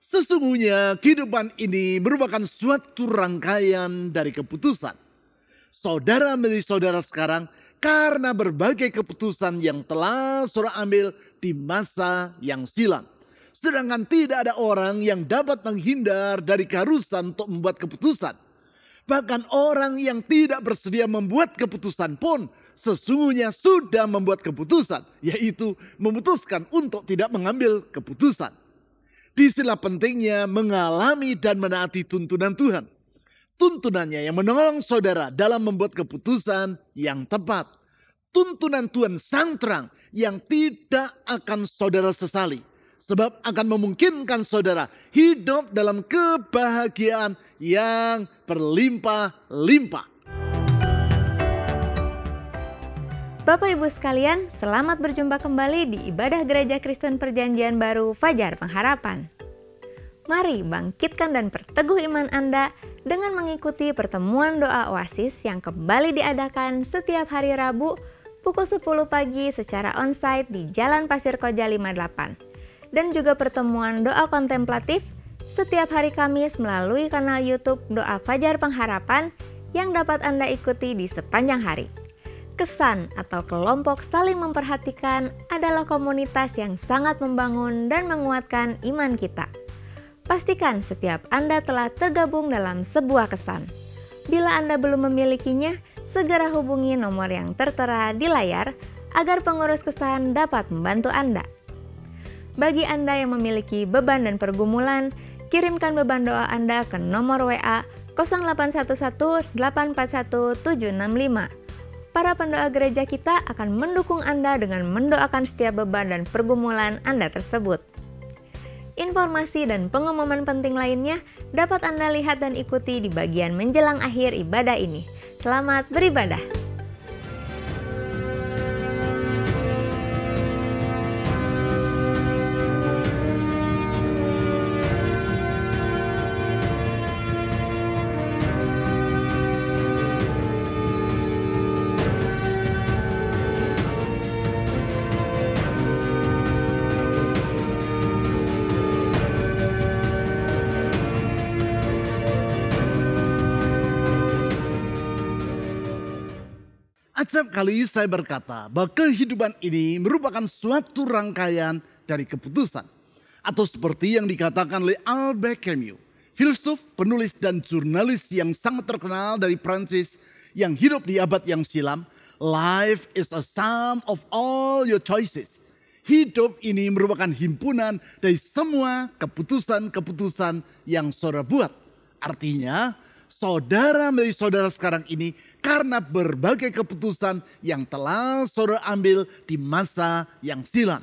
Sesungguhnya kehidupan ini merupakan suatu rangkaian dari keputusan. Saudara menjadi saudara sekarang karena berbagai keputusan yang telah saudara ambil di masa yang silam. Sedangkan tidak ada orang yang dapat menghindar dari keharusan untuk membuat keputusan. Bahkan orang yang tidak bersedia membuat keputusan pun sesungguhnya sudah membuat keputusan, yaitu memutuskan untuk tidak mengambil keputusan. Disinilah pentingnya mengalami dan menaati tuntunan Tuhan. Tuntunannya yang menolong saudara dalam membuat keputusan yang tepat. Tuntunan Tuhan sang terang yang tidak akan saudara sesali. Sebab akan memungkinkan saudara hidup dalam kebahagiaan yang berlimpah-limpah. Bapak Ibu sekalian, selamat berjumpa kembali di ibadah Gereja Kristen Perjanjian Baru Fajar Pengharapan. Mari bangkitkan dan perteguh iman Anda dengan mengikuti pertemuan doa Oasis yang kembali diadakan setiap hari Rabu pukul 10 pagi secara onsite di Jalan Pasir Koja 58. Dan juga pertemuan doa kontemplatif setiap hari Kamis melalui kanal YouTube Doa Fajar Pengharapan yang dapat Anda ikuti di sepanjang hari. Kesan atau kelompok saling memperhatikan adalah komunitas yang sangat membangun dan menguatkan iman kita. Pastikan setiap Anda telah tergabung dalam sebuah kesan. Bila Anda belum memilikinya, segera hubungi nomor yang tertera di layar agar pengurus kesan dapat membantu Anda. Bagi Anda yang memiliki beban dan pergumulan, kirimkan beban doa Anda ke nomor WA 0811 841 765. Para pendoa gereja kita akan mendukung Anda dengan mendoakan setiap beban dan pergumulan Anda tersebut. Informasi dan pengumuman penting lainnya dapat Anda lihat dan ikuti di bagian menjelang akhir ibadah ini. Selamat beribadah! Acap kali saya berkata bahwa kehidupan ini merupakan suatu rangkaian dari keputusan. Atau seperti yang dikatakan oleh Albert Camus, filsuf, penulis dan jurnalis yang sangat terkenal dari Prancis yang hidup di abad yang silam, life is a sum of all your choices. Hidup ini merupakan himpunan dari semua keputusan-keputusan yang saudara buat. Artinya, saudara menjadi saudara sekarang ini karena berbagai keputusan yang telah saudara ambil di masa yang silam.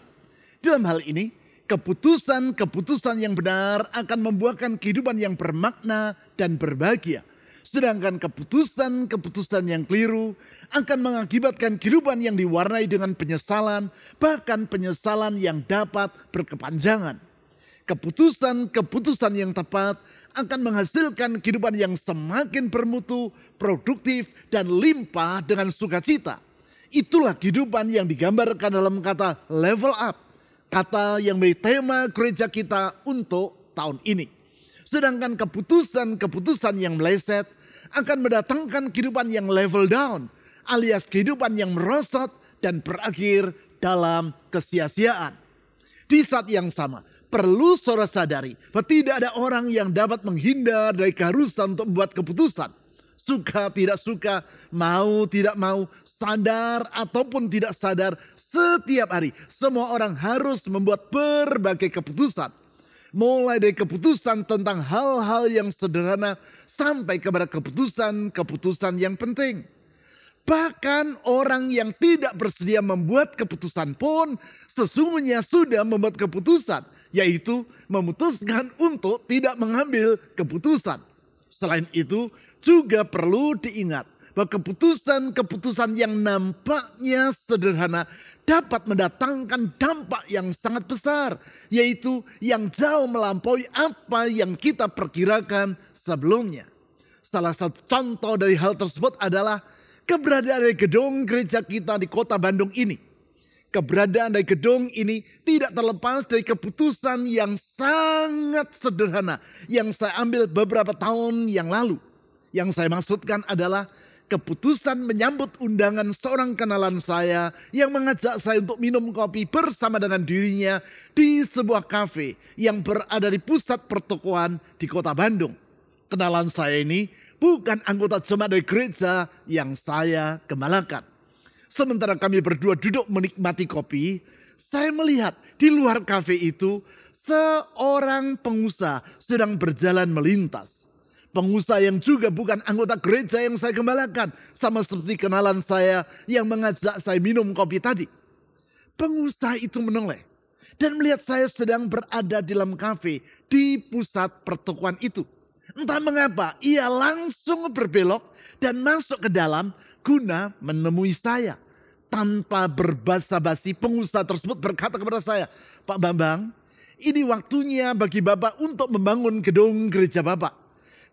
Dalam hal ini, keputusan-keputusan yang benar akan membuahkan kehidupan yang bermakna dan berbahagia. Sedangkan keputusan-keputusan yang keliru akan mengakibatkan kehidupan yang diwarnai dengan penyesalan, bahkan penyesalan yang dapat berkepanjangan. Keputusan-keputusan yang tepat akan menghasilkan kehidupan yang semakin bermutu, produktif, dan limpah dengan sukacita. Itulah kehidupan yang digambarkan dalam kata level up. Kata yang menjadi tema gereja kita untuk tahun ini. Sedangkan keputusan-keputusan yang meleset akan mendatangkan kehidupan yang level down, alias kehidupan yang merosot dan berakhir dalam kesia-siaan. Di saat yang sama, perlu saudara sadari bahwa tidak ada orang yang dapat menghindar dari keharusan untuk membuat keputusan. Suka tidak suka, mau tidak mau, sadar ataupun tidak sadar, setiap hari semua orang harus membuat berbagai keputusan. Mulai dari keputusan tentang hal-hal yang sederhana sampai kepada keputusan-keputusan yang penting. Bahkan orang yang tidak bersedia membuat keputusan pun sesungguhnya sudah membuat keputusan, yaitu memutuskan untuk tidak mengambil keputusan. Selain itu juga perlu diingat bahwa keputusan-keputusan yang nampaknya sederhana dapat mendatangkan dampak yang sangat besar, yaitu yang jauh melampaui apa yang kita perkirakan sebelumnya. Salah satu contoh dari hal tersebut adalah keberadaan gedung gereja kita di kota Bandung ini. Keberadaan dari gedung ini tidak terlepas dari keputusan yang sangat sederhana yang saya ambil beberapa tahun yang lalu. Yang saya maksudkan adalah keputusan menyambut undangan seorang kenalan saya yang mengajak saya untuk minum kopi bersama dengan dirinya di sebuah kafe yang berada di pusat pertokoan di kota Bandung. Kenalan saya ini bukan anggota jemaat dari gereja yang saya gembalakan. Sementara kami berdua duduk menikmati kopi, saya melihat di luar kafe itu seorang pengusaha sedang berjalan melintas. Pengusaha yang juga bukan anggota gereja yang saya gembalakan, sama seperti kenalan saya yang mengajak saya minum kopi tadi. Pengusaha itu menoleh dan melihat saya sedang berada di dalam kafe di pusat pertokoan itu. Entah mengapa ia langsung berbelok dan masuk ke dalam guna menemui saya. Tanpa berbasa-basi pengusaha tersebut berkata kepada saya, "Pak Bambang, ini waktunya bagi Bapak untuk membangun gedung gereja Bapak.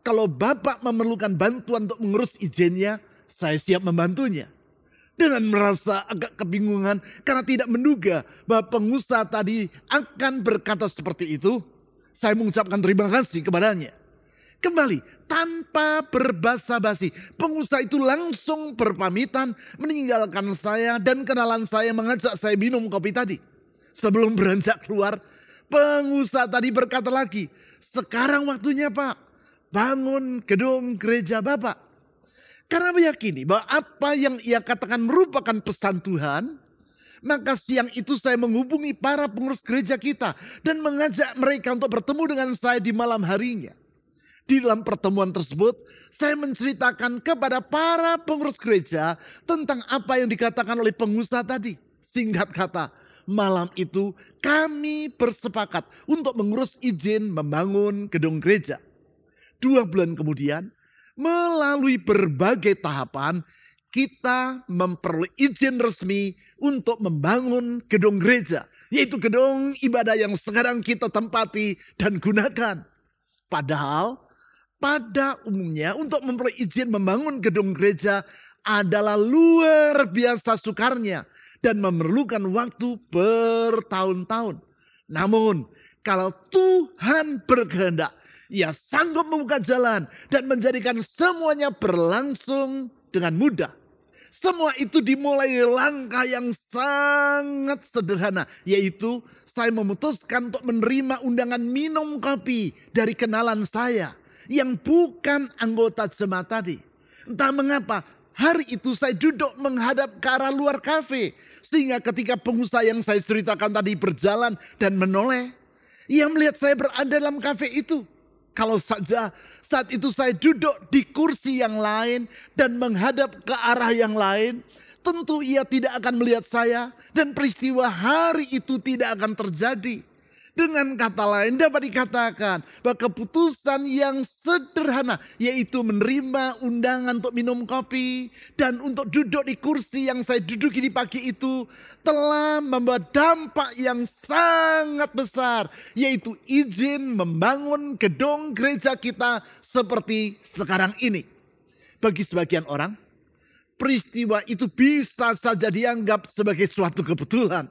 Kalau Bapak memerlukan bantuan untuk mengurus izinnya, saya siap membantunya." Dengan merasa agak kebingungan karena tidak menduga bahwa pengusaha tadi akan berkata seperti itu, saya mengucapkan terima kasih kepadanya. Kembali, tanpa berbasa-basi, pengusaha itu langsung berpamitan meninggalkan saya dan kenalan saya mengajak saya minum kopi tadi. Sebelum beranjak keluar, pengusaha tadi berkata lagi, "Sekarang waktunya Pak, bangun gedung gereja Bapak." Karena meyakini bahwa apa yang ia katakan merupakan pesan Tuhan, maka siang itu saya menghubungi para pengurus gereja kita dan mengajak mereka untuk bertemu dengan saya di malam harinya. Di dalam pertemuan tersebut, saya menceritakan kepada para pengurus gereja tentang apa yang dikatakan oleh pengusaha tadi. Singkat kata, malam itu kami bersepakat untuk mengurus izin membangun gedung gereja. 2 bulan kemudian, melalui berbagai tahapan, kita memperoleh izin resmi untuk membangun gedung gereja. Yaitu gedung ibadah yang sekarang kita tempati dan gunakan. Padahal, pada umumnya untuk memperoleh izin membangun gedung gereja adalah luar biasa sukarnya dan memerlukan waktu bertahun-tahun. Namun kalau Tuhan berkehendak, Ia sanggup membuka jalan dan menjadikan semuanya berlangsung dengan mudah. Semua itu dimulai dari langkah yang sangat sederhana, yaitu saya memutuskan untuk menerima undangan minum kopi dari kenalan saya yang bukan anggota jemaat tadi. Entah mengapa hari itu saya duduk menghadap ke arah luar kafe. Sehingga ketika pengusaha yang saya ceritakan tadi berjalan dan menoleh, ia melihat saya berada dalam kafe itu. Kalau saja saat itu saya duduk di kursi yang lain dan menghadap ke arah yang lain, tentu ia tidak akan melihat saya dan peristiwa hari itu tidak akan terjadi. Dengan kata lain dapat dikatakan bahwa keputusan yang sederhana, yaitu menerima undangan untuk minum kopi dan untuk duduk di kursi yang saya duduki di pagi itu, telah membawa dampak yang sangat besar, yaitu izin membangun gedung gereja kita seperti sekarang ini. Bagi sebagian orang, peristiwa itu bisa saja dianggap sebagai suatu kebetulan.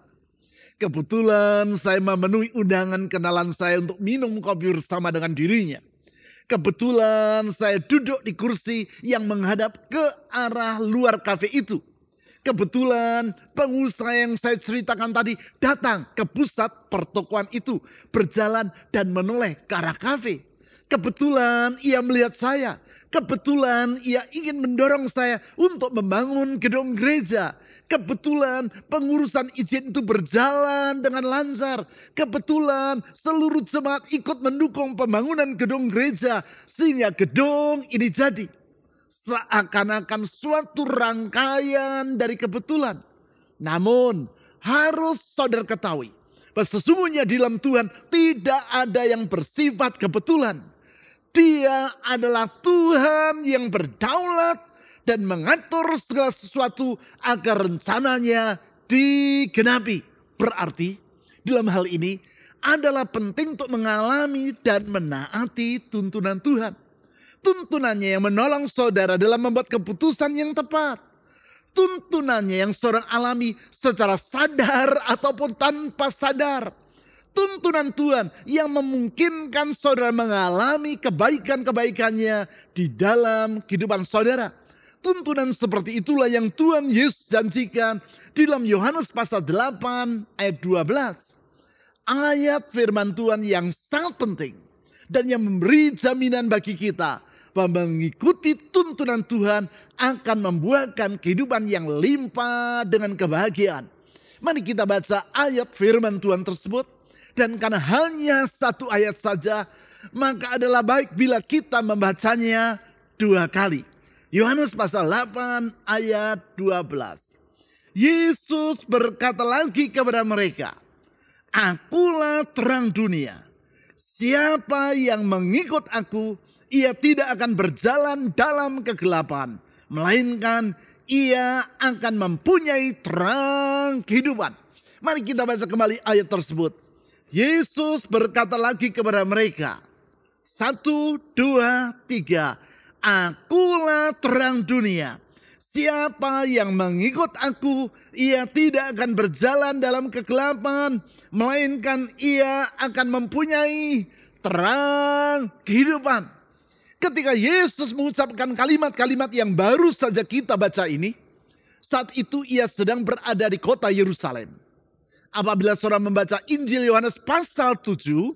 Kebetulan saya memenuhi undangan kenalan saya untuk minum kopi bersama dengan dirinya. Kebetulan saya duduk di kursi yang menghadap ke arah luar kafe itu. Kebetulan pengusaha yang saya ceritakan tadi datang ke pusat pertokoan itu, berjalan dan menoleh ke arah kafe. Kebetulan ia melihat saya. Kebetulan ia ingin mendorong saya untuk membangun gedung gereja. Kebetulan pengurusan izin itu berjalan dengan lancar. Kebetulan seluruh jemaat ikut mendukung pembangunan gedung gereja sehingga gedung ini jadi. Seakan-akan suatu rangkaian dari kebetulan. Namun harus saudara ketahui bahwa sesungguhnya di dalam Tuhan tidak ada yang bersifat kebetulan. Dia adalah Tuhan yang berdaulat dan mengatur segala sesuatu agar rencananya digenapi. Berarti dalam hal ini adalah penting untuk mengalami dan menaati tuntunan Tuhan. Tuntunannya yang menolong saudara dalam membuat keputusan yang tepat. tuntunannya yang seorang alami secara sadar ataupun tanpa sadar. Tuntunan Tuhan yang memungkinkan saudara mengalami kebaikan-kebaikannya di dalam kehidupan saudara. Tuntunan seperti itulah yang Tuhan Yesus janjikan di dalam Yohanes pasal 8 ayat 12. Ayat firman Tuhan yang sangat penting dan yang memberi jaminan bagi kita bahwa mengikuti tuntunan Tuhan akan membuahkan kehidupan yang limpah dengan kebahagiaan. Mari kita baca ayat firman Tuhan tersebut. Dan karena hanya satu ayat saja, maka adalah baik bila kita membacanya 2 kali. Yohanes pasal 8 ayat 12. Yesus berkata lagi kepada mereka, "Akulah terang dunia. Siapa yang mengikut aku, ia tidak akan berjalan dalam kegelapan, melainkan ia akan mempunyai terang kehidupan." Mari kita baca kembali ayat tersebut. Yesus berkata lagi kepada mereka, 1, 2, 3. Akulah terang dunia. Siapa yang mengikut aku, ia tidak akan berjalan dalam kegelapan, melainkan ia akan mempunyai terang kehidupan. Ketika Yesus mengucapkan kalimat-kalimat yang baru saja kita baca ini, saat itu ia sedang berada di kota Yerusalem. Apabila saudara membaca Injil Yohanes pasal 7,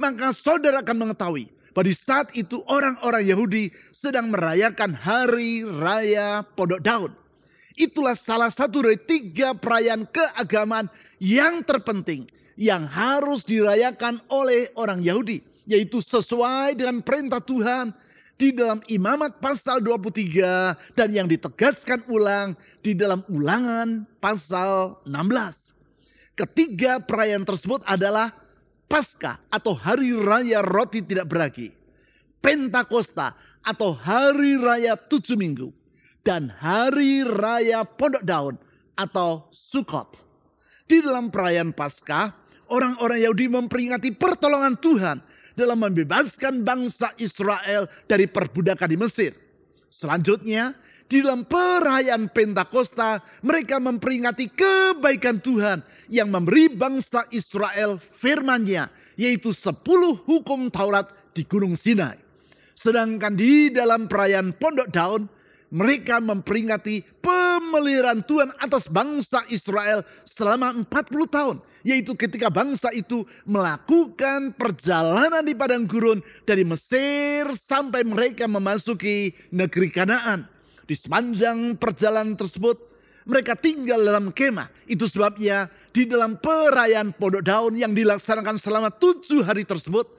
maka saudara akan mengetahui bahwa di saat itu orang-orang Yahudi sedang merayakan Hari Raya Pondok Daun. Itulah salah satu dari 3 perayaan keagamaan yang terpenting yang harus dirayakan oleh orang Yahudi, yaitu sesuai dengan perintah Tuhan di dalam Imamat pasal 23 dan yang ditegaskan ulang di dalam Ulangan pasal 16. Ketiga perayaan tersebut adalah Paskah atau Hari Raya Roti Tidak Beragi, Pentakosta atau Hari Raya 7 Minggu, dan Hari Raya Pondok Daun atau Sukkot. Di dalam perayaan Paskah, orang-orang Yahudi memperingati pertolongan Tuhan dalam membebaskan bangsa Israel dari perbudakan di Mesir. Selanjutnya, di dalam perayaan Pentakosta, mereka memperingati kebaikan Tuhan yang memberi bangsa Israel firman-Nya, yaitu 10 hukum Taurat di Gunung Sinai. Sedangkan di dalam perayaan Pondok Daun, mereka memperingati pemeliharaan Tuhan atas bangsa Israel selama 40 tahun. Yaitu ketika bangsa itu melakukan perjalanan di padang gurun dari Mesir sampai mereka memasuki negeri Kanaan. Di sepanjang perjalanan tersebut, mereka tinggal dalam kemah. Itu sebabnya di dalam perayaan Pondok Daun yang dilaksanakan selama 7 hari tersebut,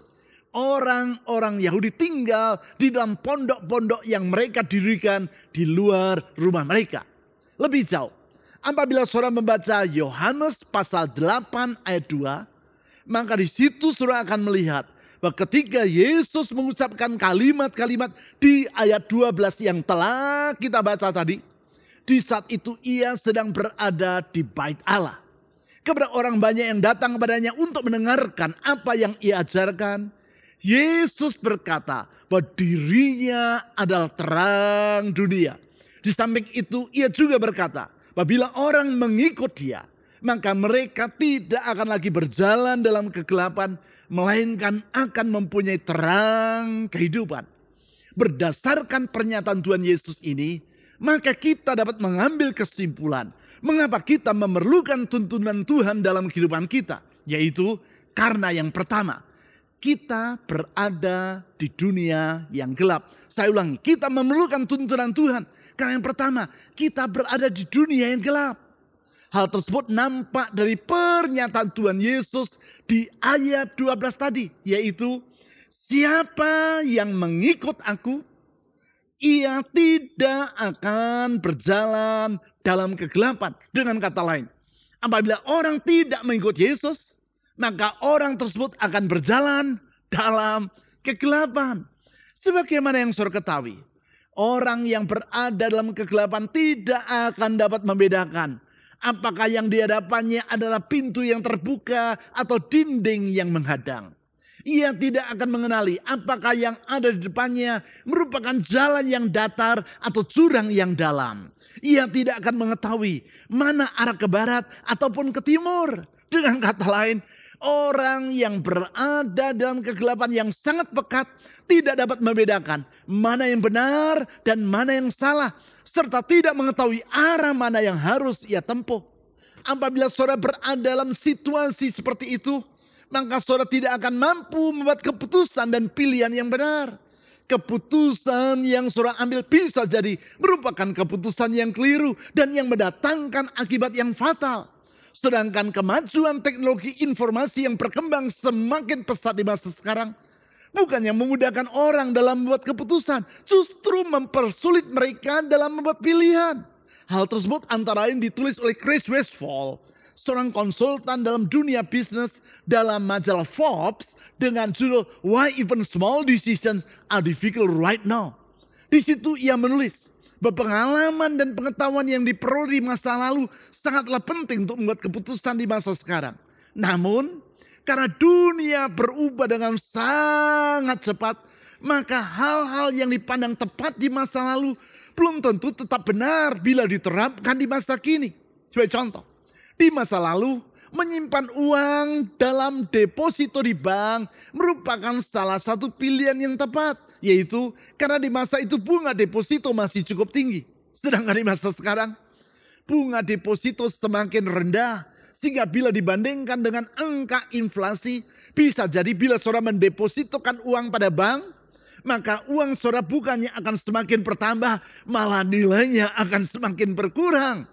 orang-orang Yahudi tinggal di dalam pondok-pondok yang mereka dirikan di luar rumah mereka. Lebih jauh, apabila saudara membaca Yohanes pasal 8 ayat 2, maka di situ saudara akan melihat bahwa ketika Yesus mengucapkan kalimat-kalimat di ayat 12 yang telah kita baca tadi, di saat itu ia sedang berada di bait Allah. Kepada orang banyak yang datang kepadanya untuk mendengarkan apa yang ia ajarkan, Yesus berkata bahwa dirinya adalah terang dunia. Di samping itu ia juga berkata, apabila orang mengikut dia, maka mereka tidak akan lagi berjalan dalam kegelapan, melainkan akan mempunyai terang kehidupan. Berdasarkan pernyataan Tuhan Yesus ini, maka kita dapat mengambil kesimpulan mengapa kita memerlukan tuntunan Tuhan dalam kehidupan kita. Yaitu karena yang pertama, kita berada di dunia yang gelap. Saya ulangi, kita memerlukan tuntunan Tuhan. Karena yang pertama, kita berada di dunia yang gelap. Hal tersebut nampak dari pernyataan Tuhan Yesus di ayat 12 tadi. Yaitu, siapa yang mengikut aku, ia tidak akan berjalan dalam kegelapan. Dengan kata lain, apabila orang tidak mengikut Yesus, maka orang tersebut akan berjalan dalam kegelapan. Sebagaimana yang saudara ketahui, orang yang berada dalam kegelapan tidak akan dapat membedakan apakah yang di hadapannya adalah pintu yang terbuka atau dinding yang menghadang. Ia tidak akan mengenali apakah yang ada di depannya merupakan jalan yang datar atau jurang yang dalam. Ia tidak akan mengetahui mana arah ke barat ataupun ke timur. Dengan kata lain, orang yang berada dalam kegelapan yang sangat pekat tidak dapat membedakan mana yang benar dan mana yang salah, serta tidak mengetahui arah mana yang harus ia tempuh. Apabila saudara berada dalam situasi seperti itu, maka saudara tidak akan mampu membuat keputusan dan pilihan yang benar. Keputusan yang saudara ambil bisa jadi merupakan keputusan yang keliru dan yang mendatangkan akibat yang fatal. Sedangkan kemajuan teknologi informasi yang berkembang semakin pesat di masa sekarang, bukannya memudahkan orang dalam membuat keputusan, justru mempersulit mereka dalam membuat pilihan. Hal tersebut antara lain ditulis oleh Chris Westphal, seorang konsultan dalam dunia bisnis, dalam majalah Forbes dengan judul Why Even Small Decisions Are Difficult Right Now. Di situ ia menulis bahwa pengalaman dan pengetahuan yang diperoleh di masa lalu sangatlah penting untuk membuat keputusan di masa sekarang. Namun, karena dunia berubah dengan sangat cepat, maka hal-hal yang dipandang tepat di masa lalu belum tentu tetap benar bila diterapkan di masa kini. Sebagai contoh, di masa lalu menyimpan uang dalam deposito di bank merupakan salah satu pilihan yang tepat. Yaitu karena di masa itu bunga deposito masih cukup tinggi. Sedangkan di masa sekarang bunga deposito semakin rendah. Sehingga bila dibandingkan dengan angka inflasi, bisa jadi bila saudara mendepositokan uang pada bank, maka uang saudara bukannya akan semakin bertambah, malah nilainya akan semakin berkurang.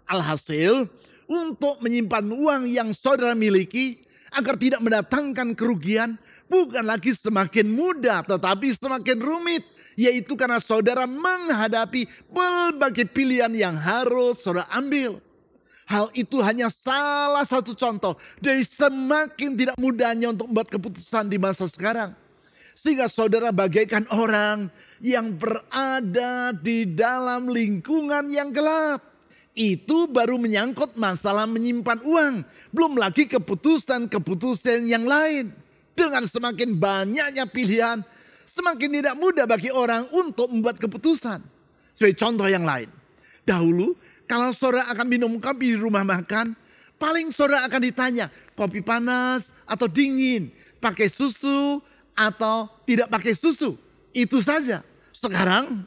Alhasil, untuk menyimpan uang yang saudara miliki agar tidak mendatangkan kerugian, bukan lagi semakin mudah tetapi semakin rumit. Yaitu karena saudara menghadapi berbagai pilihan yang harus saudara ambil. Hal itu hanya salah satu contoh dari semakin tidak mudahnya untuk membuat keputusan di masa sekarang. Sehingga saudara bagaikan orang yang berada di dalam lingkungan yang gelap. Itu baru menyangkut masalah menyimpan uang. Belum lagi keputusan-keputusan yang lain. Dengan semakin banyaknya pilihan, semakin tidak mudah bagi orang untuk membuat keputusan. Sebagai contoh yang lain. Dahulu, kalau saudara akan minum kopi di rumah makan, paling saudara akan ditanya, kopi panas atau dingin, pakai susu atau tidak pakai susu. Itu saja. Sekarang,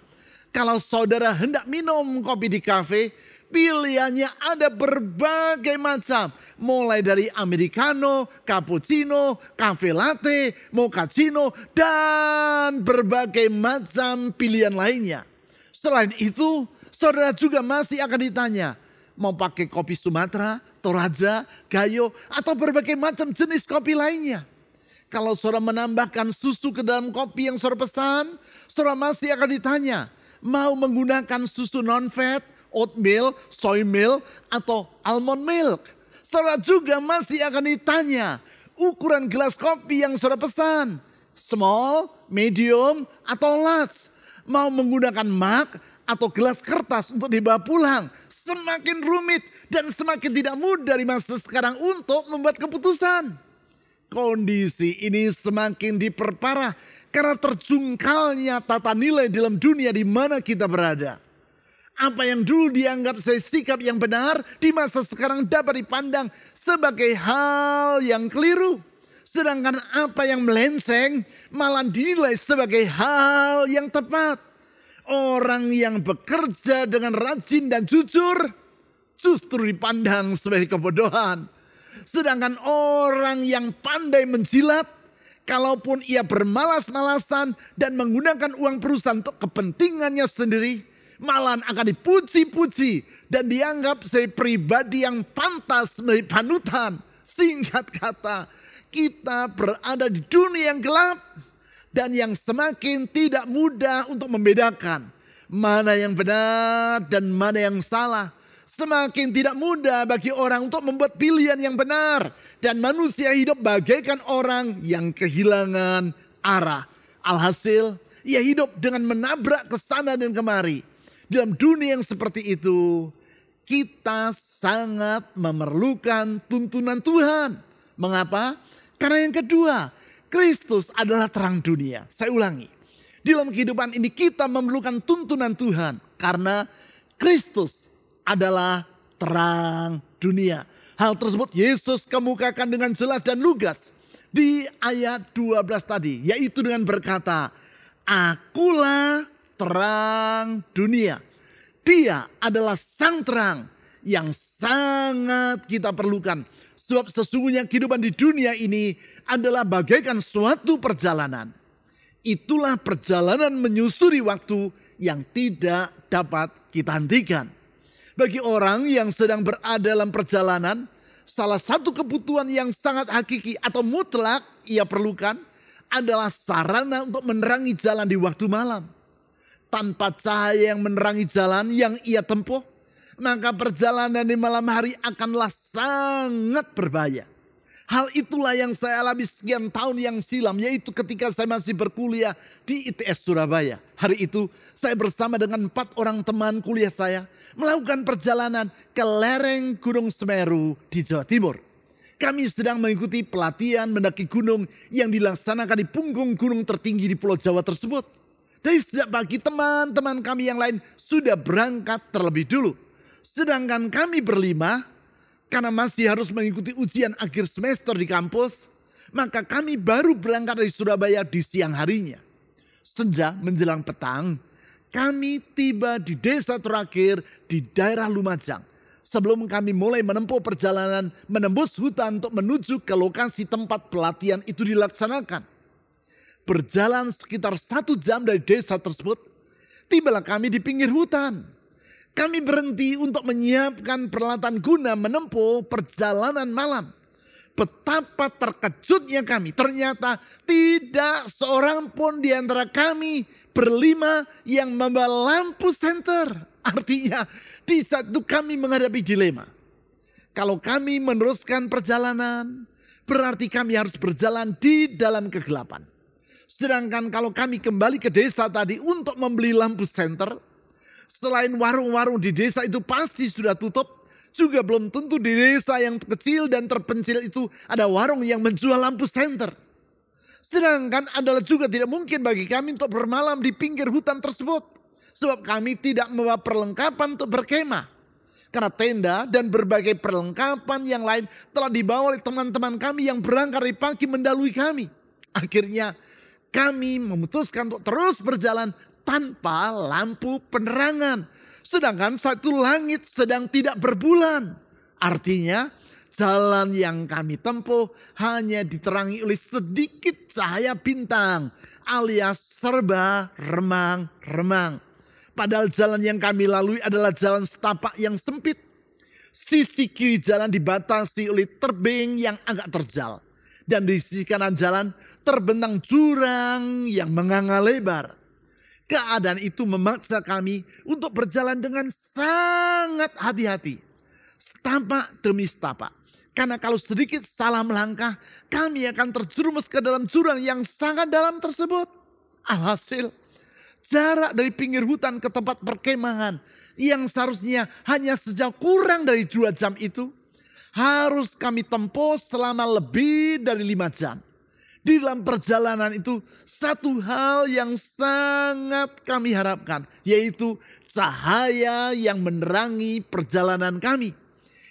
kalau saudara hendak minum kopi di kafe, pilihannya ada berbagai macam. Mulai dari americano, cappuccino, cafe latte, mochaccino, dan berbagai macam pilihan lainnya. Selain itu, saudara juga masih akan ditanya, mau pakai kopi Sumatera, Toraja, Gayo, atau berbagai macam jenis kopi lainnya. Kalau saudara menambahkan susu ke dalam kopi yang saudara pesan, saudara masih akan ditanya, mau menggunakan susu non-fat, oatmeal, soy milk, atau almond milk. Saudara juga masih akan ditanya ukuran gelas kopi yang saudara pesan. Small, medium, atau large. Mau menggunakan mug atau gelas kertas untuk dibawa pulang. Semakin rumit dan semakin tidak mudah di masa sekarang untuk membuat keputusan. Kondisi ini semakin diperparah karena terjungkalnya tata nilai dalam dunia di mana kita berada. Apa yang dulu dianggap sebagai sikap yang benar di masa sekarang dapat dipandang sebagai hal yang keliru. Sedangkan apa yang melenceng malah dinilai sebagai hal yang tepat. Orang yang bekerja dengan rajin dan jujur justru dipandang sebagai kebodohan. Sedangkan orang yang pandai menjilat, kalaupun ia bermalas-malasan dan menggunakan uang perusahaan untuk kepentingannya sendiri, malah akan dipuji-puji dan dianggap sebagai pribadi yang pantas menjadi panutan. Singkat kata, kita berada di dunia yang gelap dan yang semakin tidak mudah untuk membedakan mana yang benar dan mana yang salah. Semakin tidak mudah bagi orang untuk membuat pilihan yang benar dan manusia hidup bagaikan orang yang kehilangan arah. Alhasil, ia hidup dengan menabrak ke sana dan kemari. Dalam dunia yang seperti itu, kita sangat memerlukan tuntunan Tuhan. Mengapa? Karena yang kedua, Kristus adalah terang dunia. Saya ulangi. Dalam kehidupan ini kita memerlukan tuntunan Tuhan. Karena Kristus adalah terang dunia. Hal tersebut Yesus kemukakan dengan jelas dan lugas di ayat 12 tadi. Yaitu dengan berkata, Akulah terang dunia. Dia adalah sang terang yang sangat kita perlukan. Sebab sesungguhnya kehidupan di dunia ini adalah bagaikan suatu perjalanan. Itulah perjalanan menyusuri waktu yang tidak dapat kita hentikan. Bagi orang yang sedang berada dalam perjalanan, salah satu kebutuhan yang sangat hakiki atau mutlak ia perlukan adalah sarana untuk menerangi jalan di waktu malam. Tanpa cahaya yang menerangi jalan yang ia tempuh, maka perjalanan di malam hari akanlah sangat berbahaya. Hal itulah yang saya alami sekian tahun yang silam, yaitu ketika saya masih berkuliah di ITS Surabaya. Hari itu saya bersama dengan 4 orang teman kuliah saya melakukan perjalanan ke lereng Gunung Semeru di Jawa Timur. Kami sedang mengikuti pelatihan mendaki gunung yang dilaksanakan di punggung gunung tertinggi di Pulau Jawa tersebut. Dari sejak pagi teman-teman kami yang lain sudah berangkat terlebih dulu. Sedangkan kami berlima, karena masih harus mengikuti ujian akhir semester di kampus, maka kami baru berangkat dari Surabaya di siang harinya. Senja menjelang petang, kami tiba di desa terakhir di daerah Lumajang. Sebelum kami mulai menempuh perjalanan menembus hutan untuk menuju ke lokasi tempat pelatihan itu dilaksanakan. Berjalan sekitar 1 jam dari desa tersebut, tibalah kami di pinggir hutan. Kami berhenti untuk menyiapkan peralatan guna menempuh perjalanan malam. Betapa terkejutnya kami. Ternyata tidak seorang pun di antara kami berlima yang membawa lampu senter. Artinya di saat itu kami menghadapi dilema. Kalau kami meneruskan perjalanan, berarti kami harus berjalan di dalam kegelapan. Sedangkan kalau kami kembali ke desa tadi untuk membeli lampu senter, selain warung-warung di desa itu pasti sudah tutup, juga belum tentu di desa yang kecil dan terpencil itu ada warung yang menjual lampu senter. Sedangkan adalah juga tidak mungkin bagi kami untuk bermalam di pinggir hutan tersebut. Sebab kami tidak membawa perlengkapan untuk berkemah. Karena tenda dan berbagai perlengkapan yang lain telah dibawa oleh teman-teman kami yang berangkat dari pagi mendahului kami. Akhirnya kami memutuskan untuk terus berjalan tanpa lampu penerangan. Sedangkan saat itu langit sedang tidak berbulan. Artinya jalan yang kami tempuh hanya diterangi oleh sedikit cahaya bintang alias serba remang-remang. Padahal jalan yang kami lalui adalah jalan setapak yang sempit. Sisi kiri jalan dibatasi oleh tebing yang agak terjal. Dan di sisi kanan jalan terbentang jurang yang menganga lebar. Keadaan itu memaksa kami untuk berjalan dengan sangat hati-hati. Setapak demi setapak. Karena kalau sedikit salah melangkah, kami akan terjerumus ke dalam jurang yang sangat dalam tersebut. Alhasil, jarak dari pinggir hutan ke tempat perkemahan yang seharusnya hanya sejauh kurang dari 2 jam itu, harus kami tempuh selama lebih dari 5 jam. Di dalam perjalanan itu satu hal yang sangat kami harapkan, yaitu cahaya yang menerangi perjalanan kami.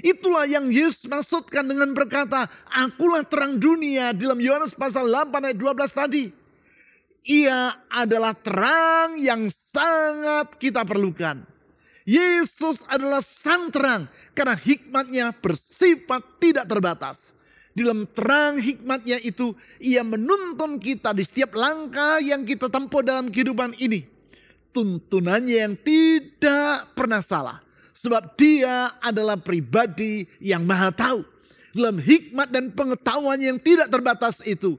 Itulah yang Yesus maksudkan dengan berkata, Akulah terang dunia dalam Yohanes pasal 8 ayat 12 tadi. Ia adalah terang yang sangat kita perlukan. Yesus adalah sang terang karena hikmatnya bersifat tidak terbatas. Di dalam terang hikmatnya itu, ia menuntun kita di setiap langkah yang kita tempuh dalam kehidupan ini. Tuntunannya yang tidak pernah salah. Sebab dia adalah pribadi yang maha tahu. Dalam hikmat dan pengetahuan yang tidak terbatas itu,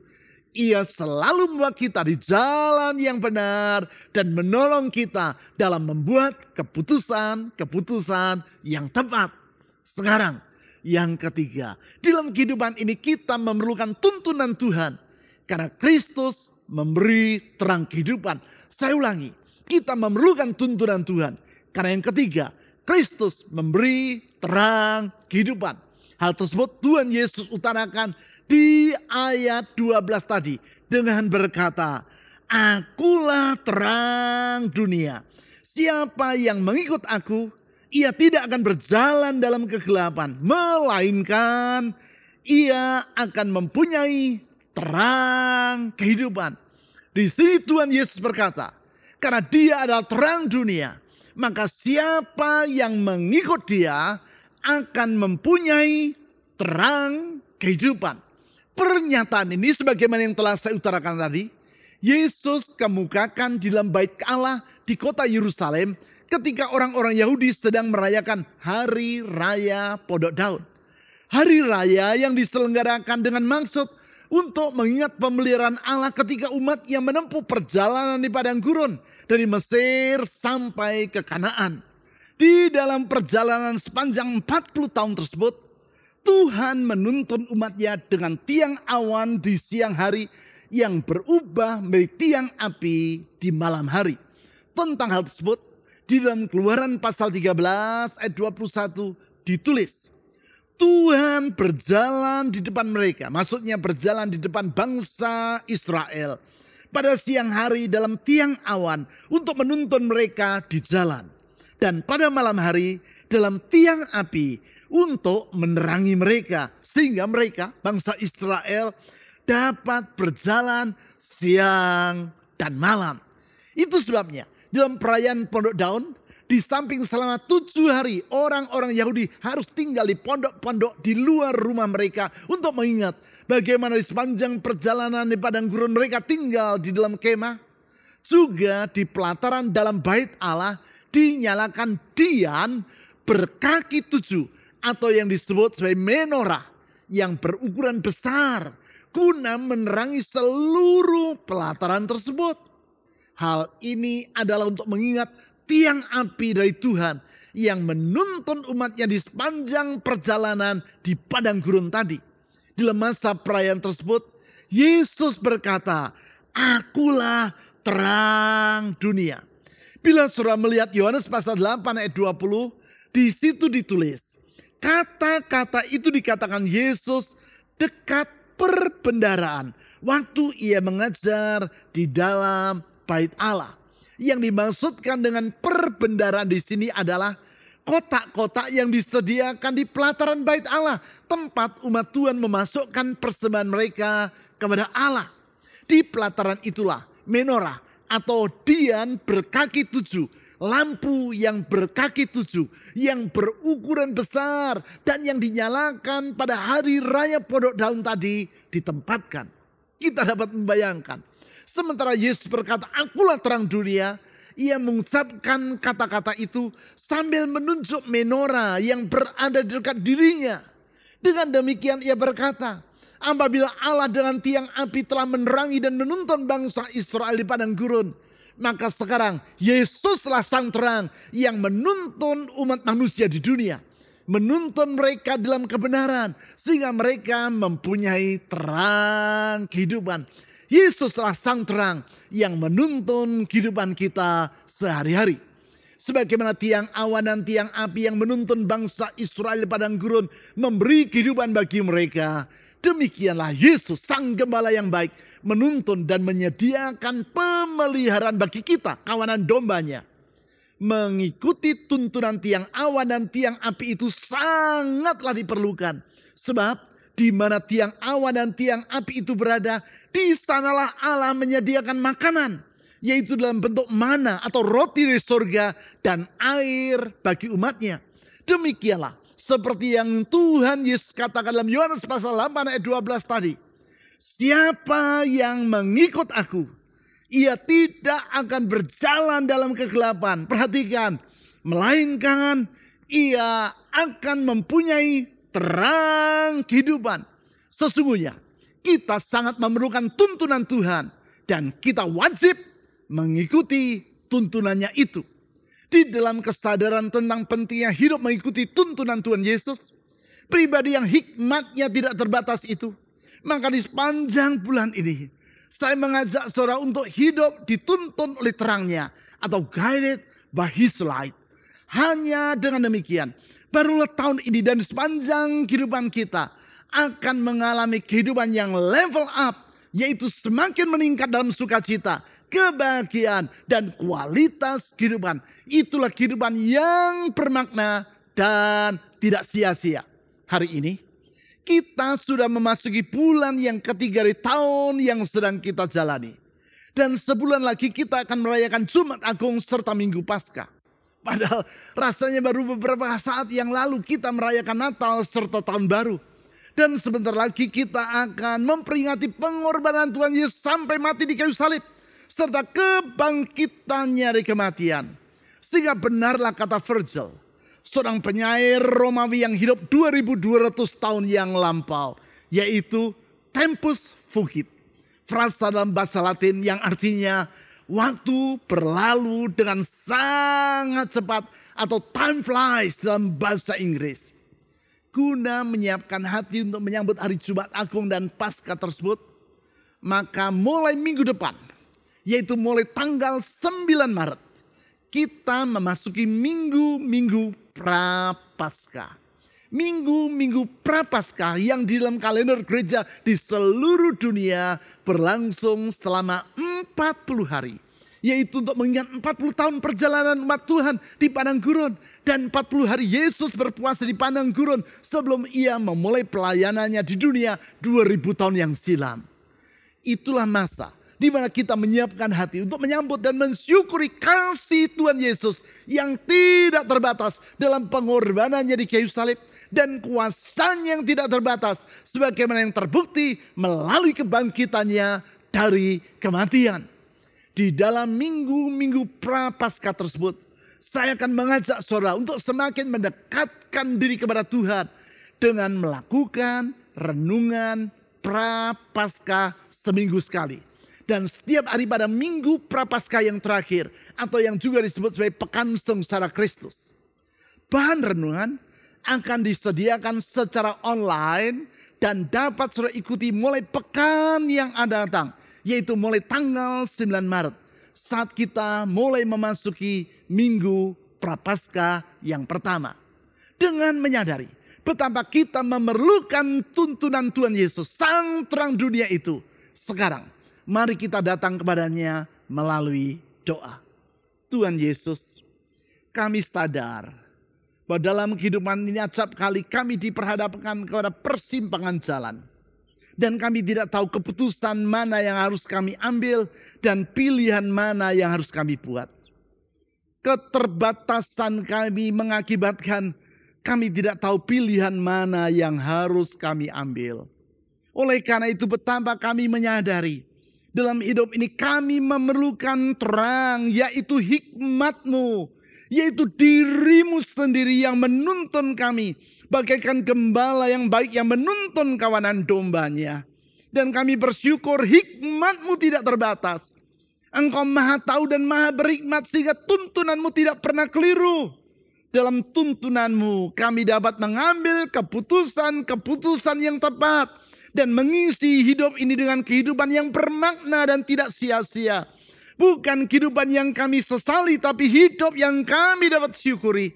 ia selalu membawa kita di jalan yang benar dan menolong kita dalam membuat keputusan-keputusan yang tepat. Sekarang, yang ketiga, dalam kehidupan ini kita memerlukan tuntunan Tuhan. Karena Kristus memberi terang kehidupan. Saya ulangi, kita memerlukan tuntunan Tuhan. Karena yang ketiga, Kristus memberi terang kehidupan. Hal tersebut Tuhan Yesus utarakan di ayat 12 tadi. dengan berkata, "Akulah terang dunia. Siapa yang mengikut aku, ia tidak akan berjalan dalam kegelapan, melainkan ia akan mempunyai terang kehidupan." Di sini Tuhan Yesus berkata, karena dia adalah terang dunia, maka siapa yang mengikut dia akan mempunyai terang kehidupan. Pernyataan ini sebagaimana yang telah saya utarakan tadi, Yesus kemukakan di dalam bait Allah di kota Yerusalem ketika orang-orang Yahudi sedang merayakan Hari Raya Pondok Daun. Hari raya yang diselenggarakan dengan maksud untuk mengingat pemeliharaan Allah ketika umat yang menempuh perjalanan di padang gurun dari Mesir sampai ke Kanaan. Di dalam perjalanan sepanjang 40 tahun tersebut, Tuhan menuntun umatnya dengan tiang awan di siang hari yang berubah menjadi tiang api di malam hari. Tentang hal tersebut, di dalam Keluaran pasal 13 ayat 21 ditulis, Tuhan berjalan di depan mereka, maksudnya berjalan di depan bangsa Israel pada siang hari dalam tiang awan untuk menuntun mereka di jalan. Dan pada malam hari dalam tiang api untuk menerangi mereka, sehingga mereka, bangsa Israel, dapat berjalan siang dan malam. Itu sebabnya dalam perayaan Pondok Daun, di samping selama 7 hari orang-orang Yahudi harus tinggal di pondok-pondok di luar rumah mereka untuk mengingat bagaimana di sepanjang perjalanan di padang gurun mereka tinggal di dalam kemah. Juga di pelataran dalam bait Allah dinyalakan dian berkaki 7 atau yang disebut sebagai menorah yang berukuran besar guna menerangi seluruh pelataran tersebut. Hal ini adalah untuk mengingat tiang api dari Tuhan yang menuntun umatnya di sepanjang perjalanan di padang gurun tadi. Di dalam masa perayaan tersebut, Yesus berkata, "Akulah terang dunia." Bila saudara melihat Yohanes pasal 8 ayat 20, di situ ditulis, kata-kata itu dikatakan Yesus dekat perbendaharaan waktu ia mengajar di dalam bait Allah. Yang dimaksudkan dengan perbendaharaan di sini adalah kotak-kotak yang disediakan di pelataran bait Allah, tempat umat Tuhan memasukkan persembahan mereka kepada Allah. Di pelataran itulah menorah atau dian berkaki 7, lampu yang berkaki 7, yang berukuran besar dan yang dinyalakan pada hari raya Pondok Daun tadi ditempatkan. Kita dapat membayangkan, sementara Yesus berkata, "Akulah terang dunia," ia mengucapkan kata-kata itu sambil menunjuk menorah yang berada di dekat dirinya. Dengan demikian ia berkata, apabila Allah dengan tiang api telah menerangi dan menuntun bangsa Israel di padang gurun, maka sekarang Yesuslah sang terang yang menuntun umat manusia di dunia. Menuntun mereka dalam kebenaran sehingga mereka mempunyai terang kehidupan. Yesuslah sang terang yang menuntun kehidupan kita sehari-hari. Sebagaimana tiang awan dan tiang api yang menuntun bangsa Israel di padang gurun memberi kehidupan bagi mereka, demikianlah Yesus sang gembala yang baik menuntun dan menyediakan pemeliharaan bagi kita, kawanan dombanya. Mengikuti tuntunan tiang awan dan tiang api itu sangatlah diperlukan. Sebab di mana tiang awan dan tiang api itu berada, di sanalah Allah menyediakan makanan, yaitu dalam bentuk mana atau roti dari surga dan air bagi umatnya. Demikianlah seperti yang Tuhan Yesus katakan dalam Yohanes pasal 8 ayat 12 tadi. Siapa yang mengikut aku, ia tidak akan berjalan dalam kegelapan. Perhatikan, melainkan ia akan mempunyai terang kehidupan. Sesungguhnya kita sangat memerlukan tuntunan Tuhan dan kita wajib mengikuti tuntunannya itu. Di dalam kesadaran tentang pentingnya hidup mengikuti tuntunan Tuhan Yesus, pribadi yang hikmatnya tidak terbatas itu, maka di sepanjang bulan ini saya mengajak saudara untuk hidup dituntun oleh terangnya atau guided by his light. Hanya dengan demikian, barulah tahun ini dan di sepanjang kehidupan kita akan mengalami kehidupan yang level up yaitu semakin meningkat dalam sukacita, kebahagiaan, dan kualitas kehidupan. Itulah kehidupan yang bermakna dan tidak sia-sia. Hari ini kita sudah memasuki bulan yang ketiga dari tahun yang sedang kita jalani. Dan sebulan lagi kita akan merayakan Jumat Agung serta Minggu Paskah. Padahal rasanya baru beberapa saat yang lalu kita merayakan Natal serta Tahun Baru. Dan sebentar lagi kita akan memperingati pengorbanan Tuhan Yesus sampai mati di kayu salib. Serta kebangkitannya dari kematian. Sehingga benarlah kata Virgil, seorang penyair Romawi yang hidup 2200 tahun yang lampau. Yaitu tempus fugit. Frasa dalam bahasa Latin yang artinya waktu berlalu dengan sangat cepat atau time flies dalam bahasa Inggris. Guna menyiapkan hati untuk menyambut hari Jumat Agung dan Paskah tersebut, maka mulai minggu depan, yaitu mulai tanggal 9 Maret, kita memasuki minggu-minggu Prapaskah. Minggu-minggu Prapaskah yang di dalam kalender gereja di seluruh dunia berlangsung selama 40 hari. Yaitu untuk mengingat 40 tahun perjalanan umat Tuhan di padang gurun. Dan 40 hari Yesus berpuasa di padang gurun sebelum ia memulai pelayanannya di dunia 2000 tahun yang silam. Itulah masa di mana kita menyiapkan hati untuk menyambut dan mensyukuri kasih Tuhan Yesus yang tidak terbatas dalam pengorbanannya di kayu salib. Dan kuasanya yang tidak terbatas sebagaimana yang terbukti melalui kebangkitannya dari kematian. Di dalam minggu-minggu Prapaskah tersebut, saya akan mengajak saudara untuk semakin mendekatkan diri kepada Tuhan dengan melakukan renungan Prapaskah seminggu sekali. Dan setiap hari pada minggu Prapaskah yang terakhir atau yang juga disebut sebagai Pekan Sengsara Kristus. Bahan renungan akan disediakan secara online dan dapat saudara ikuti mulai pekan yang akan datang. Yaitu mulai tanggal 9 Maret saat kita mulai memasuki minggu Prapaskah yang pertama. Dengan menyadari betapa kita memerlukan tuntunan Tuhan Yesus, sang terang dunia itu. Sekarang mari kita datang kepadanya melalui doa. Tuhan Yesus, kami sadar bahwa dalam kehidupan ini acap kali kami diperhadapkan kepada persimpangan jalan. Dan kami tidak tahu keputusan mana yang harus kami ambil dan pilihan mana yang harus kami buat. Keterbatasan kami mengakibatkan kami tidak tahu pilihan mana yang harus kami ambil. Oleh karena itu betapa kami menyadari dalam hidup ini kami memerlukan terang, yaitu hikmat-Mu. Yaitu dirimu sendiri yang menuntun kami. Bagaikan gembala yang baik yang menuntun kawanan dombanya. Dan kami bersyukur hikmat-Mu tidak terbatas. Engkau maha tahu dan maha berhikmat sehingga tuntunan-Mu tidak pernah keliru. Dalam tuntunan-Mu kami dapat mengambil keputusan-keputusan yang tepat. Dan mengisi hidup ini dengan kehidupan yang bermakna dan tidak sia-sia. Bukan kehidupan yang kami sesali, tapi hidup yang kami dapat syukuri.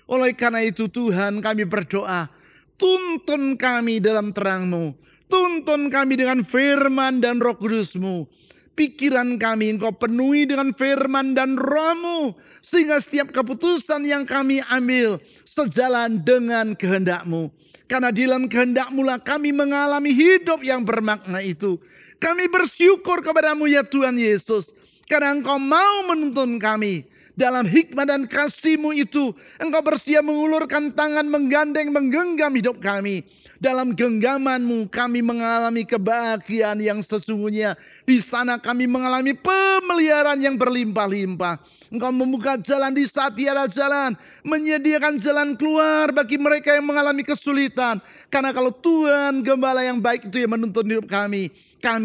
Oleh karena itu Tuhan, kami berdoa, tuntun kami dalam terang-Mu. Tuntun kami dengan firman dan Roh Kudus-Mu. Pikiran kami Engkau penuhi dengan firman dan Roh-Mu. Sehingga setiap keputusan yang kami ambil sejalan dengan kehendak-Mu. Karena di dalam kehendak-Mu lah kami mengalami hidup yang bermakna itu. Kami bersyukur kepada-Mu ya Tuhan Yesus. Karena Engkau mau menuntun kami. Dalam hikmat dan kasih-Mu itu, Engkau bersedia mengulurkan tangan, menggandeng, menggenggam hidup kami. Dalam genggaman-Mu kami mengalami kebahagiaan yang sesungguhnya. Di sana kami mengalami pemeliharaan yang berlimpah-limpah. Engkau membuka jalan di saat tiada jalan. Menyediakan jalan keluar bagi mereka yang mengalami kesulitan. Karena kalau Tuhan gembala yang baik itu yang menuntun hidup kami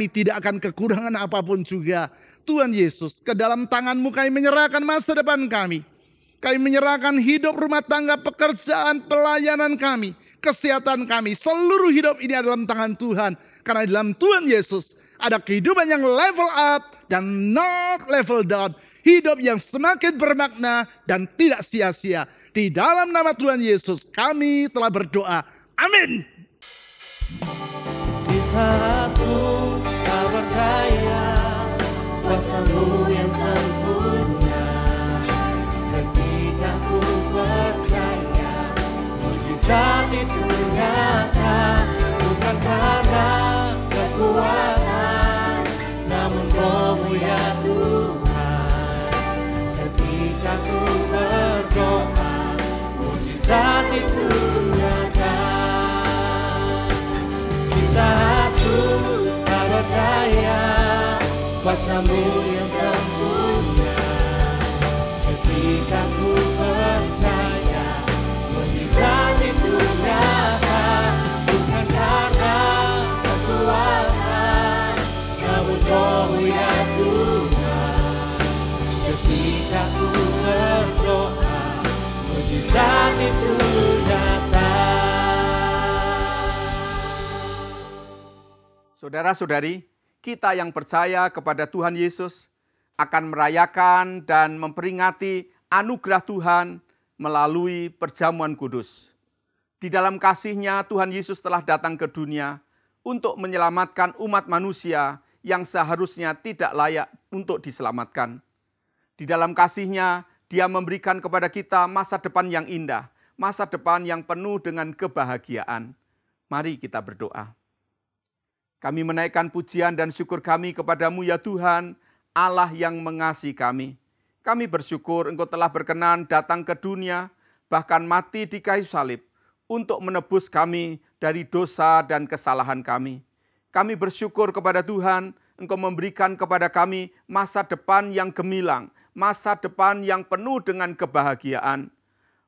tidak akan kekurangan apapun juga. Tuhan Yesus, ke dalam tangan-Mu kami menyerahkan masa depan kami. Kami menyerahkan hidup rumah tangga, pekerjaan, pelayanan kami, kesehatan kami. Seluruh hidup ini ada dalam tangan Tuhan. Karena dalam Tuhan Yesus ada kehidupan yang level up dan not level down. Hidup yang semakin bermakna dan tidak sia-sia. Di dalam nama Tuhan Yesus kami telah berdoa. Amin. Di saat ku daya, kuasa-Mu yang sempurna. Ketika ku percaya, mujizat itu nyata, bukan karena kekuatan, namun Roh-Mu ya Tuhan. Ketika ku berdoa, mujizat itu nyata. Di saat ku tak berdaya, kuasa-Mu yang sempurna. Ketika ku percaya, mujizat itu nyata, bukan karena kekuatan, namun Roh-Mu ya Tuhan. Ketika ku berdoa, mujizat itu nyata. Saudara-saudari, kita yang percaya kepada Tuhan Yesus akan merayakan dan memperingati anugerah Tuhan melalui perjamuan kudus. Di dalam kasih-Nya, Tuhan Yesus telah datang ke dunia untuk menyelamatkan umat manusia yang seharusnya tidak layak untuk diselamatkan. Di dalam kasih-Nya, Dia memberikan kepada kita masa depan yang indah, masa depan yang penuh dengan kebahagiaan. Mari kita berdoa. Kami menaikkan pujian dan syukur kami kepada-Mu ya Tuhan, Allah yang mengasihi kami. Kami bersyukur Engkau telah berkenan datang ke dunia, bahkan mati di kayu salib, untuk menebus kami dari dosa dan kesalahan kami. Kami bersyukur kepada Tuhan, Engkau memberikan kepada kami masa depan yang gemilang, masa depan yang penuh dengan kebahagiaan.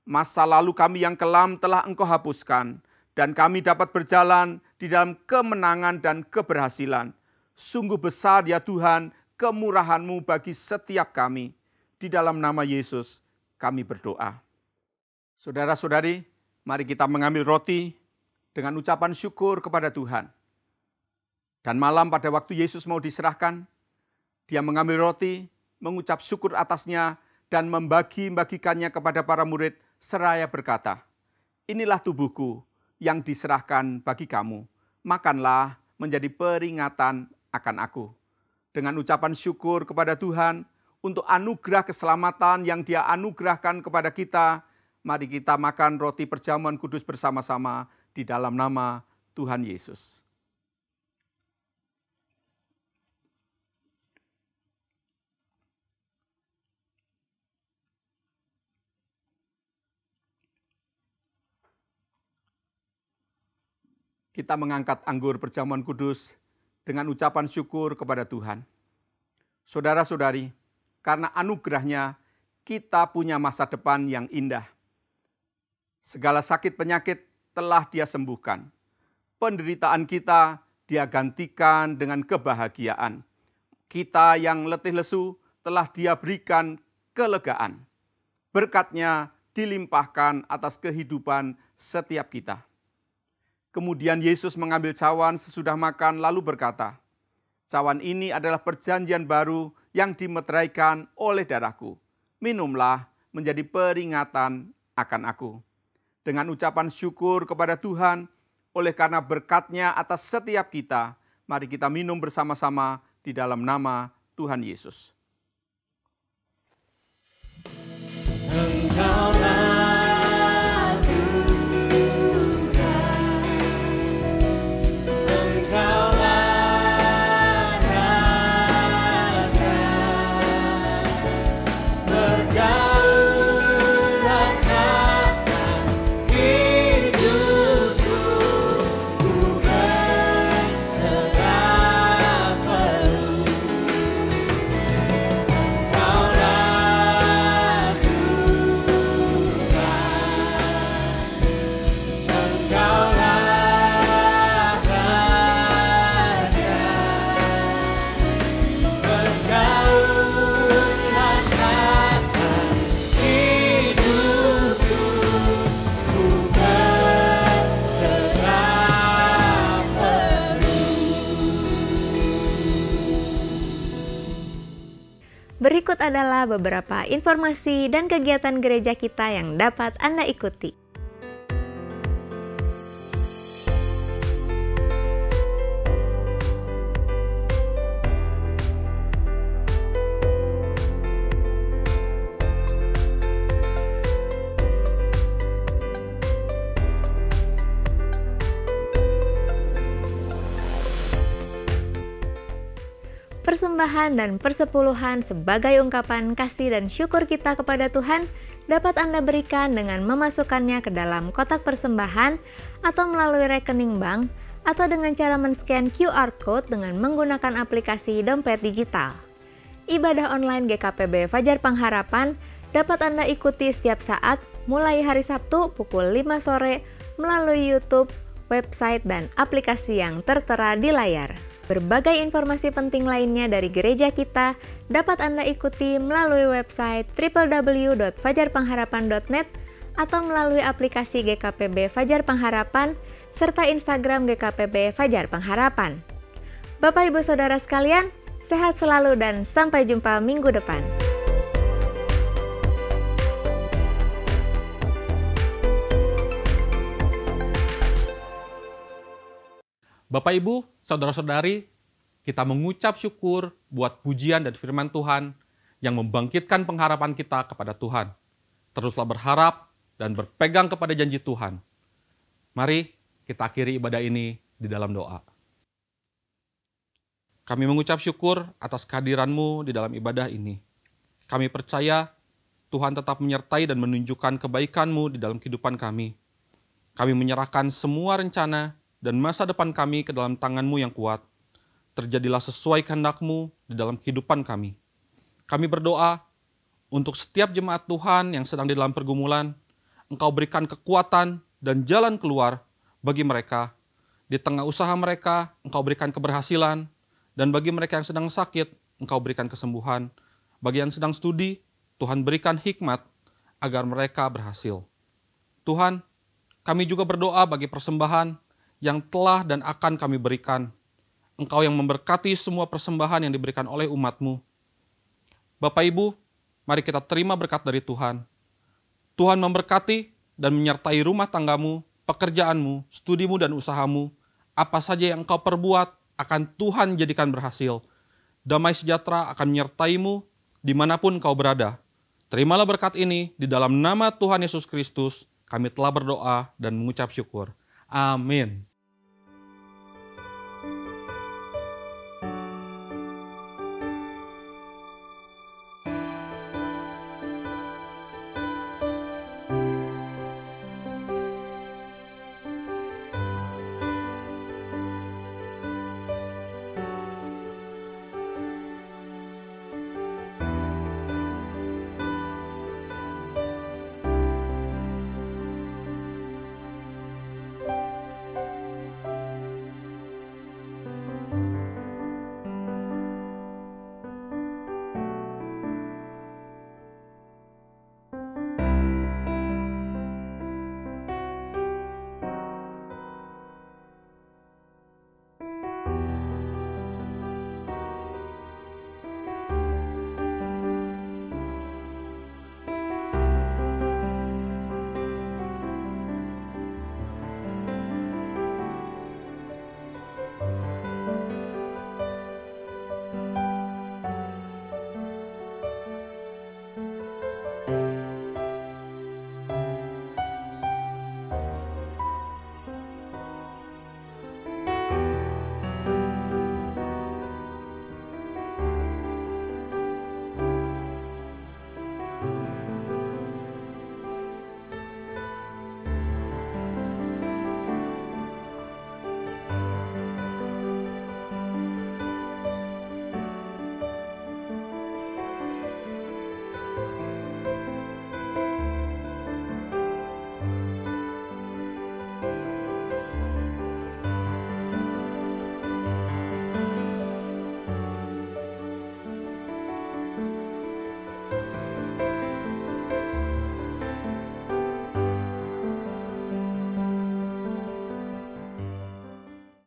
Masa lalu kami yang kelam telah Engkau hapuskan, dan kami dapat berjalan di dalam kemenangan dan keberhasilan. Sungguh besar ya Tuhan, kemurahan-Mu bagi setiap kami. Di dalam nama Yesus kami berdoa. Saudara-saudari, mari kita mengambil roti dengan ucapan syukur kepada Tuhan. Dan malam pada waktu Yesus mau diserahkan, Dia mengambil roti, mengucap syukur atasnya, dan membagi-bagikannya kepada para murid seraya berkata, "Inilah tubuhku yang diserahkan bagi kamu. Makanlah menjadi peringatan akan aku." Dengan ucapan syukur kepada Tuhan untuk anugerah keselamatan yang Dia anugerahkan kepada kita, mari kita makan roti perjamuan kudus bersama-sama di dalam nama Tuhan Yesus. Kita mengangkat anggur perjamuan kudus dengan ucapan syukur kepada Tuhan. Saudara-saudari, karena anugerah-Nya, kita punya masa depan yang indah. Segala sakit penyakit telah Dia sembuhkan. Penderitaan kita Dia gantikan dengan kebahagiaan. Kita yang letih lesu telah Dia berikan kelegaan. Berkat-Nya dilimpahkan atas kehidupan setiap kita. Kemudian Yesus mengambil cawan sesudah makan lalu berkata, "Cawan ini adalah perjanjian baru yang dimeteraikan oleh darahku. Minumlah menjadi peringatan akan aku." Dengan ucapan syukur kepada Tuhan, oleh karena berkat-Nya atas setiap kita, mari kita minum bersama-sama di dalam nama Tuhan Yesus. Berikut adalah beberapa informasi dan kegiatan gereja kita yang dapat Anda ikuti. persembahan dan persepuluhan sebagai ungkapan kasih dan syukur kita kepada Tuhan dapat Anda berikan dengan memasukkannya ke dalam kotak persembahan atau melalui rekening bank atau dengan cara men-scan QR Code dengan menggunakan aplikasi dompet digital. Ibadah online GKPB Fajar Pengharapan dapat Anda ikuti setiap saat mulai hari Sabtu pukul 5 sore melalui YouTube, website, dan aplikasi yang tertera di layar. Berbagai informasi penting lainnya dari gereja kita dapat Anda ikuti melalui website www.fajarpengharapan.net atau melalui aplikasi GKPB Fajar Pengharapan serta Instagram GKPB Fajar Pengharapan. Bapak Ibu Saudara sekalian, sehat selalu dan sampai jumpa minggu depan. Bapak Ibu, Saudara-saudari, kita mengucap syukur buat pujian dan firman Tuhan yang membangkitkan pengharapan kita kepada Tuhan. Teruslah berharap dan berpegang kepada janji Tuhan. Mari kita akhiri ibadah ini di dalam doa. Kami mengucap syukur atas kehadiran-Mu di dalam ibadah ini. Kami percaya Tuhan tetap menyertai dan menunjukkan kebaikan-Mu di dalam kehidupan kami. Kami menyerahkan semua rencana dan masa depan kami ke dalam tangan-Mu yang kuat. Terjadilah sesuai kehendak-Mu di dalam kehidupan kami. Kami berdoa untuk setiap jemaat Tuhan yang sedang di dalam pergumulan, Engkau berikan kekuatan dan jalan keluar bagi mereka. Di tengah usaha mereka, Engkau berikan keberhasilan, dan bagi mereka yang sedang sakit, Engkau berikan kesembuhan. Bagi yang sedang studi, Tuhan berikan hikmat agar mereka berhasil. Tuhan, kami juga berdoa bagi persembahan yang telah dan akan kami berikan. Engkau yang memberkati semua persembahan yang diberikan oleh umat-Mu. Bapak Ibu, mari kita terima berkat dari Tuhan. Tuhan memberkati dan menyertai rumah tanggamu, pekerjaanmu, studimu dan usahamu. Apa saja yang engkau perbuat akan Tuhan jadikan berhasil. Damai sejahtera akan menyertaimu dimanapun engkau berada. Terimalah berkat ini di dalam nama Tuhan Yesus Kristus. Kami telah berdoa dan mengucap syukur. Amin.